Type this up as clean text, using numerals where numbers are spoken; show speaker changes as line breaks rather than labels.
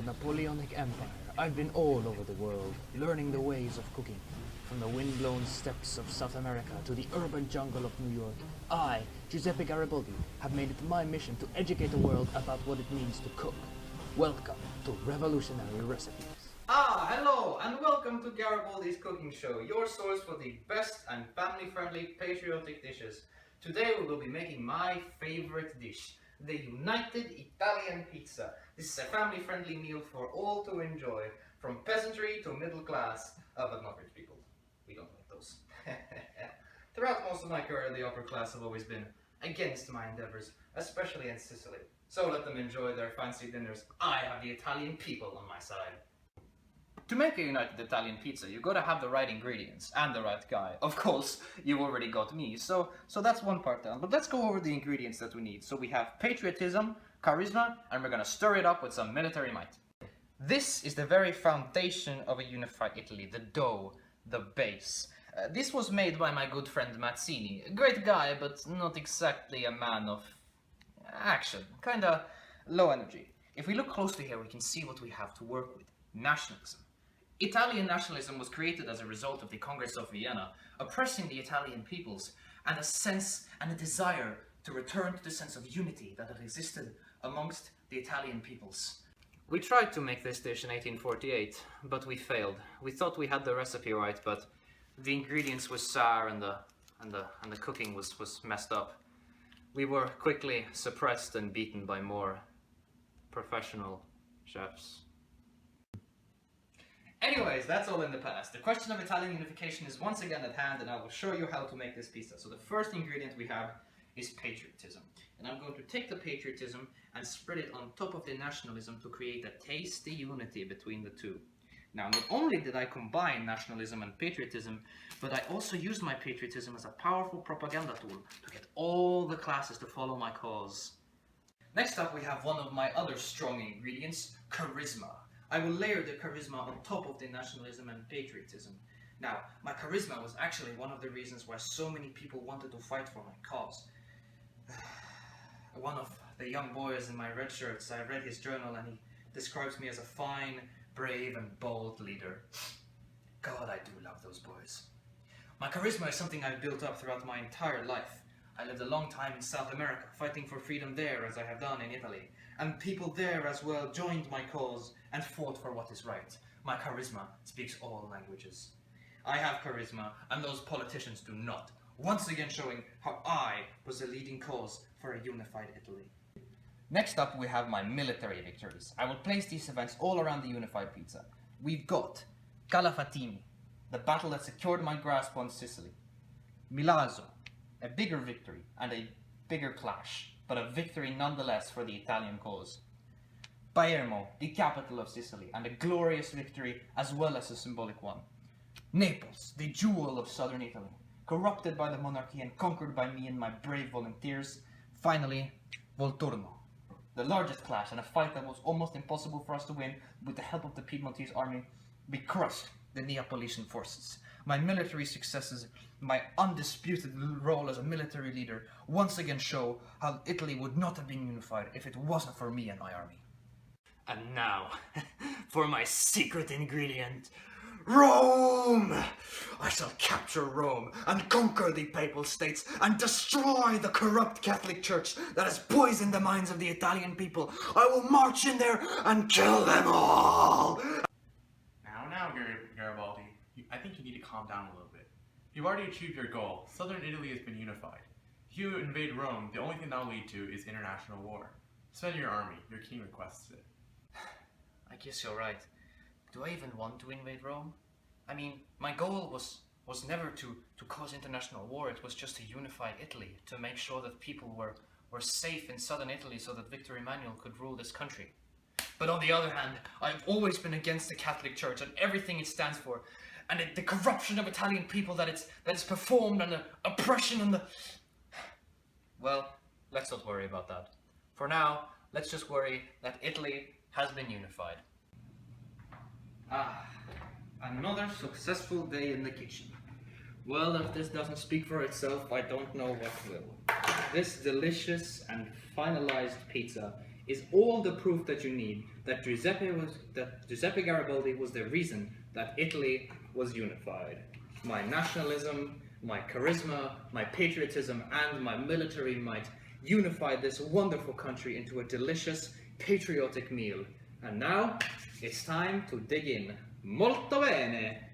Napoleonic Empire, I've been all over the world, learning the ways of cooking. From the wind-blown steppes of South America to the urban jungle of New York, I, Giuseppe Garibaldi, have made it my mission to educate the world about what it means to cook. Welcome to Revolutionary Recipes.
Hello and welcome to Garibaldi's Cooking Show, your source for the best and family-friendly patriotic dishes. Today we will be making my favorite dish, the United Italian Pizza. This is a family-friendly meal for all to enjoy, from peasantry to middle class, but not rich people. We don't like those. Throughout most of my career, the upper class have always been against my endeavors, especially in Sicily. So let them enjoy their fancy dinners. I have the Italian people on my side. To make a United Italian pizza, you gotta have the right ingredients and the right guy. Of course, you already got me, so that's one part down. But let's go over the ingredients that we need. So we have patriotism, charisma, and we're gonna stir it up with some military might. This is the very foundation of a unified Italy, the dough, the base. This was made by my good friend Mazzini. A great guy, but not exactly a man of action. Kinda low energy. If we look closely here, we can see what we have to work with. Nationalism. Italian nationalism was created as a result of the Congress of Vienna, oppressing the Italian peoples, and a sense and a desire to return to the sense of unity that had existed amongst the Italian peoples. We tried to make this dish in 1848, but we failed. We thought we had the recipe right, but the ingredients were sour and the cooking was messed up. We were quickly suppressed and beaten by more professional chefs. Anyways, that's all in the past. The question of Italian unification is once again at hand, and I will show you how to make this pizza. So the first ingredient we have is patriotism. And I'm going to take the patriotism and spread it on top of the nationalism to create a tasty unity between the two. Now, not only did I combine nationalism and patriotism, but I also used my patriotism as a powerful propaganda tool to get all the classes to follow my cause. Next up, we have one of my other strong ingredients, charisma. I will layer the charisma on top of the nationalism and patriotism. Now, my charisma was actually one of the reasons why so many people wanted to fight for my cause. One of the young boys in my red shirts, I read his journal and he describes me as a fine, brave and bold leader. God, I do love those boys. My charisma is something I've built up throughout my entire life. I lived a long time in South America, fighting for freedom there as I have done in Italy. And people there as well joined my cause and fought for what is right. My charisma speaks all languages. I have charisma, and those politicians do not. Once again showing how I was the leading cause for a unified Italy. Next up we have my military victories. I will place these events all around the unified pizza. We've got Calafatini, the battle that secured my grasp on Sicily. Milazzo, a bigger victory and a bigger clash, but a victory nonetheless for the Italian cause. Palermo, the capital of Sicily, and a glorious victory as well as a symbolic one. Naples, the jewel of southern Italy, corrupted by the monarchy and conquered by me and my brave volunteers. Finally, Volturno, the largest clash and a fight that was almost impossible for us to win. With the help of the Piedmontese army, we crushed the Neapolitan forces. My military successes, my undisputed role as a military leader, once again show how Italy would not have been unified if it wasn't for me and my army. And now, for my secret ingredient, Rome! I shall capture Rome and conquer the Papal States and destroy the corrupt Catholic Church that has poisoned the minds of the Italian people. I will march in there and kill them all!
Now, Garibaldi, I think you need to calm down a little bit. You've already achieved your goal. Southern Italy has been unified. If you invade Rome, the only thing that will lead to is international war. Spend your army. Your king requests it.
I guess you're right. Do I even want to invade Rome? I mean, my goal was never to cause international war. It was just to unify Italy, to make sure that people were safe in southern Italy so that Victor Emmanuel could rule this country. But on the other hand, I've always been against the Catholic Church and everything it stands for, and the corruption of Italian people that it's performed, and the oppression and the... Well, let's not worry about that. For now, let's just worry that Italy has been unified. Another successful day in the kitchen. Well, if this doesn't speak for itself, I don't know what will. This delicious and finalized pizza is all the proof that you need that Giuseppe Garibaldi was the reason that Italy was unified. My nationalism, my charisma, my patriotism, and my military might unified this wonderful country into a delicious, patriotic meal. And now, it's time to dig in. Molto bene!